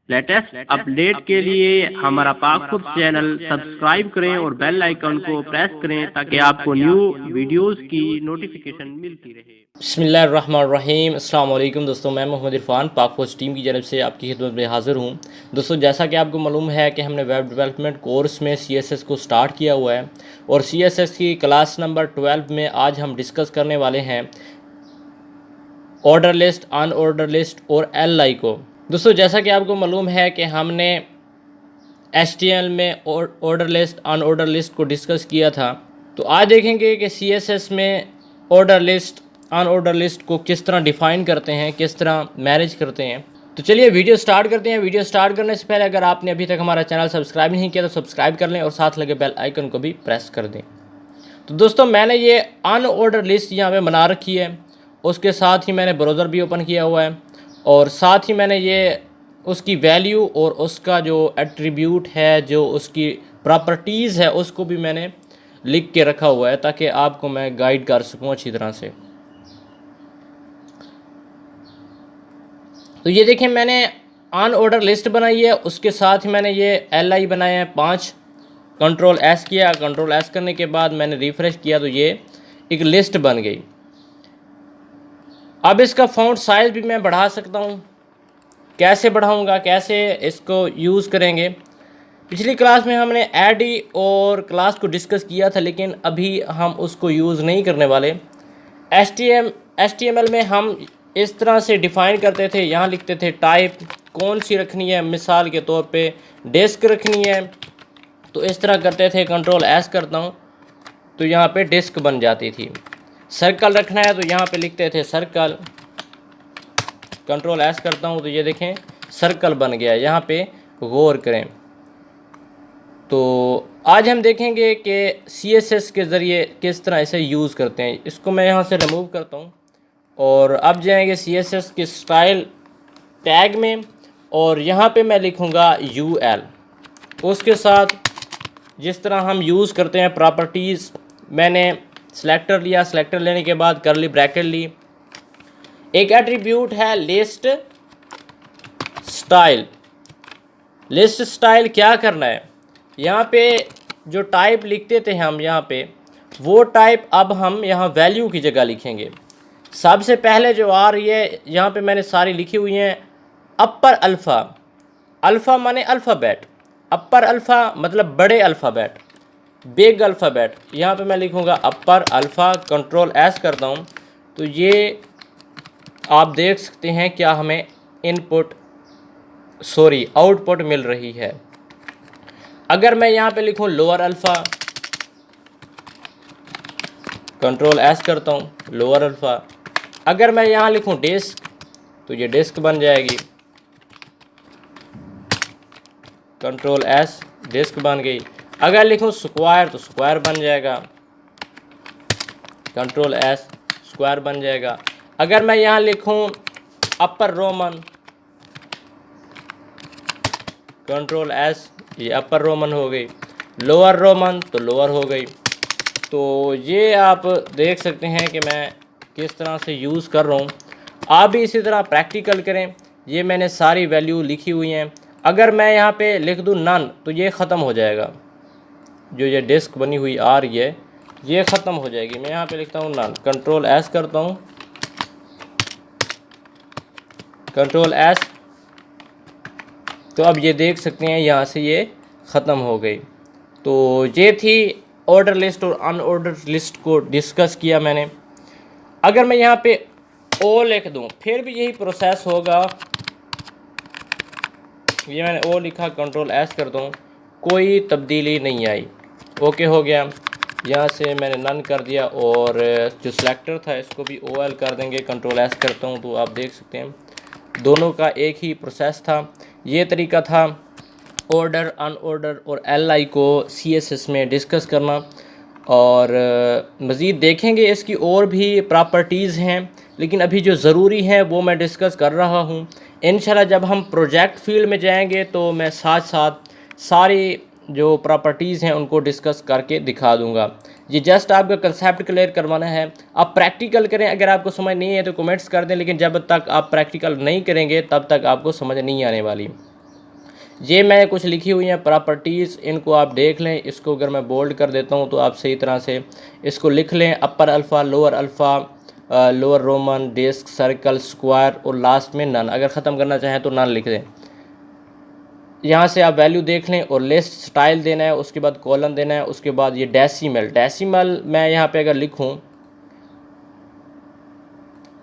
Latest update के लिए हमारा पाक खुद चैनल सब्सक्राइब करें और बेल आइकन को प्रेस करें ताकि आपको न्यू वीडियोस की नोटिफिकेशन मिलती रहे। बिस्मिल्लाहिर्रहमानिर्रहीम। अस्सलाम वालेकुम दोस्तों, मैं मोहम्मद इरफान पाक फौज टीम की जानब से आपकी खिदमत में हाज़िर हूँ। दोस्तों, जैसा कि आपको मालूम है कि हमने वेब डेवलपमेंट कोर्स में CSS को स्टार्ट किया हुआ है और CSS की क्लास नंबर 12 में आज हम डिस्कस करने वाले हैं ऑर्डर लिस्ट, अनऑर्डर लिस्ट और LI को। दोस्तों, जैसा कि आपको मालूम है कि हमने HTML में ऑर्डर लिस्ट, अनऑर्डर लिस्ट को डिस्कस किया था, तो आज देखेंगे कि CSS में ऑर्डर लिस्ट, अनऑर्डर लिस्ट को किस तरह डिफ़ाइन करते हैं, किस तरह मैनेज करते हैं। तो चलिए वीडियो स्टार्ट करते हैं। वीडियो स्टार्ट करने से पहले अगर आपने अभी तक हमारा चैनल सब्सक्राइब नहीं किया तो सब्सक्राइब कर लें और साथ लगे बेल आइकन को भी प्रेस कर दें। तो दोस्तों, मैंने ये अनऑर्डर लिस्ट यहाँ पे बना रखी है, उसके साथ ही मैंने ब्राउज़र भी ओपन किया हुआ है और साथ ही मैंने ये उसकी वैल्यू और उसका जो एट्रीब्यूट है, जो उसकी प्रॉपर्टीज़ है, उसको भी मैंने लिख के रखा हुआ है ताकि आपको मैं गाइड कर सकूं अच्छी तरह से। तो ये देखें, मैंने अनऑर्डर लिस्ट बनाई है, उसके साथ ही मैंने ये LI बनाए हैं 5। कंट्रोल S किया, कंट्रोल S करने के बाद मैंने रिफ़्रेश किया तो ये एक लिस्ट बन गई। अब इसका फ़ॉन्ट साइज़ भी मैं बढ़ा सकता हूँ। कैसे बढ़ाऊँगा, कैसे इसको यूज़ करेंगे, पिछली क्लास में हमने एडी और क्लास को डिस्कस किया था, लेकिन अभी हम उसको यूज़ नहीं करने वाले। HTML में हम इस तरह से डिफ़ाइन करते थे, यहाँ लिखते थे टाइप कौन सी रखनी है, मिसाल के तौर पे डिस्क रखनी है, तो इस तरह करते थे। कंट्रोल S करता हूँ तो यहाँ पे डिस्क बन जाती थी। सर्कल रखना है तो यहाँ पे लिखते थे सर्कल। कंट्रोल S करता हूँ तो ये देखें सर्कल बन गया। यहाँ पे गौर करें। तो आज हम देखेंगे कि CSS के ज़रिए किस तरह इसे यूज़ करते हैं। इसको मैं यहाँ से रिमूव करता हूँ और अब जाएंगे CSS के स्टाइल टैग में और यहाँ पे मैं लिखूँगा UL। उसके साथ जिस तरह हम यूज़ करते हैं प्रॉपर्टीज़, मैंने सेलेक्टर लिया, सेलेक्टर लेने के बाद कर्ली ब्रैकेट ली। एक एट्रीब्यूट है लिस्ट स्टाइल। लिस्ट स्टाइल क्या करना है, यहाँ पे जो टाइप लिखते थे हम यहाँ पे, वो टाइप अब हम यहाँ वैल्यू की जगह लिखेंगे। सबसे पहले जो आ रही है यहाँ पे मैंने सारी लिखी हुई हैं। अपर अल्फ़ा, अल्फ़ा माने अल्फ़ाबेट, अपर अल्फ़ा मतलब बड़े अल्फ़ाबेट, बिग अल्फ़ाबेट। यहाँ पे मैं लिखूँगा अपर अल्फ़ा। कंट्रोल S करता हूँ तो ये आप देख सकते हैं क्या हमें आउटपुट मिल रही है। अगर मैं यहाँ पे लिखूँ लोअर अल्फ़ा, कंट्रोल S करता हूँ, लोअर अल्फ़ा। अगर मैं यहाँ लिखूँ डिस्क तो ये डिस्क बन जाएगी। कंट्रोल S, डिस्क बन गई। अगर लिखूँ स्क्वायर तो स्क्वायर बन जाएगा। कंट्रोल S, स्क्वायर बन जाएगा। अगर मैं यहाँ लिखूँ अपर रोमन, कंट्रोल S, ये अपर रोमन हो गई। लोअर रोमन तो लोअर हो गई। तो ये आप देख सकते हैं कि मैं किस तरह से यूज़ कर रहा हूँ। आप भी इसी तरह प्रैक्टिकल करें। ये मैंने सारी वैल्यू लिखी हुई हैं। अगर मैं यहाँ पे लिख दूँ नन तो ये ख़त्म हो जाएगा। जो ये डिस्क बनी हुई आ रही है ये ख़त्म हो जाएगी। मैं यहाँ पे लिखता हूँ नन, कंट्रोल S करता हूँ, कंट्रोल S, तो अब ये देख सकते हैं यहाँ से ये ख़त्म हो गई। तो ये थी ऑर्डर लिस्ट और अनऑर्डर लिस्ट को डिस्कस किया मैंने। अगर मैं यहाँ पे O लिख दूँ फिर भी यही प्रोसेस होगा। ये मैंने O लिखा, कंट्रोल S करता हूँ, कोई तब्दीली नहीं आई। ओके हो गया। यहाँ से मैंने नन कर दिया और जो सिलेक्टर था इसको भी OL कर देंगे। कंट्रोल S करता हूँ तो आप देख सकते हैं दोनों का एक ही प्रोसेस था। ये तरीका था ऑर्डर, अनऑर्डर और LI को CSS में डिस्कस करना। और मज़ीद देखेंगे इसकी और भी प्रॉपर्टीज़ हैं, लेकिन अभी जो ज़रूरी हैं वो मैं डिस्कस कर रहा हूँ। इंशाल्लाह जब हम प्रोजेक्ट फील्ड में जाएंगे तो मैं साथ साथ सारी जो प्रॉपर्टीज़ हैं उनको डिस्कस करके दिखा दूंगा। ये जस्ट आपका कंसेप्ट क्लियर करवाना है। आप प्रैक्टिकल करें। अगर आपको समझ नहीं है तो कमेंट्स कर दें, लेकिन जब तक आप प्रैक्टिकल नहीं करेंगे तब तक आपको समझ नहीं आने वाली। ये मैं कुछ लिखी हुई हैं प्रॉपर्टीज़, इनको आप देख लें। इसको अगर मैं बोल्ड कर देता हूँ तो आप सही तरह से इसको लिख लें। Upper alpha, lower roman, disc, circle, square और लास्ट में नन। अगर ख़त्म करना चाहें तो नन लिख दें। यहाँ से आप वैल्यू देख लें और लिस्ट स्टाइल देना है, उसके बाद कॉलन देना है, उसके बाद ये डेसिमल मैं यहाँ पे अगर लिखूँ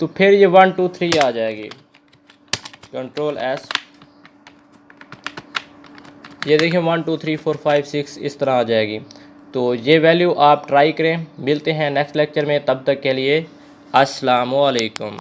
तो फिर ये 1 2 3 आ जाएगी। कंट्रोल एस, ये देखिए 1 2 3 4 5 6 इस तरह आ जाएगी। तो ये वैल्यू आप ट्राई करें। मिलते हैं नेक्स्ट लेक्चर में, तब तक के लिए अस्सलाम वालेकुम।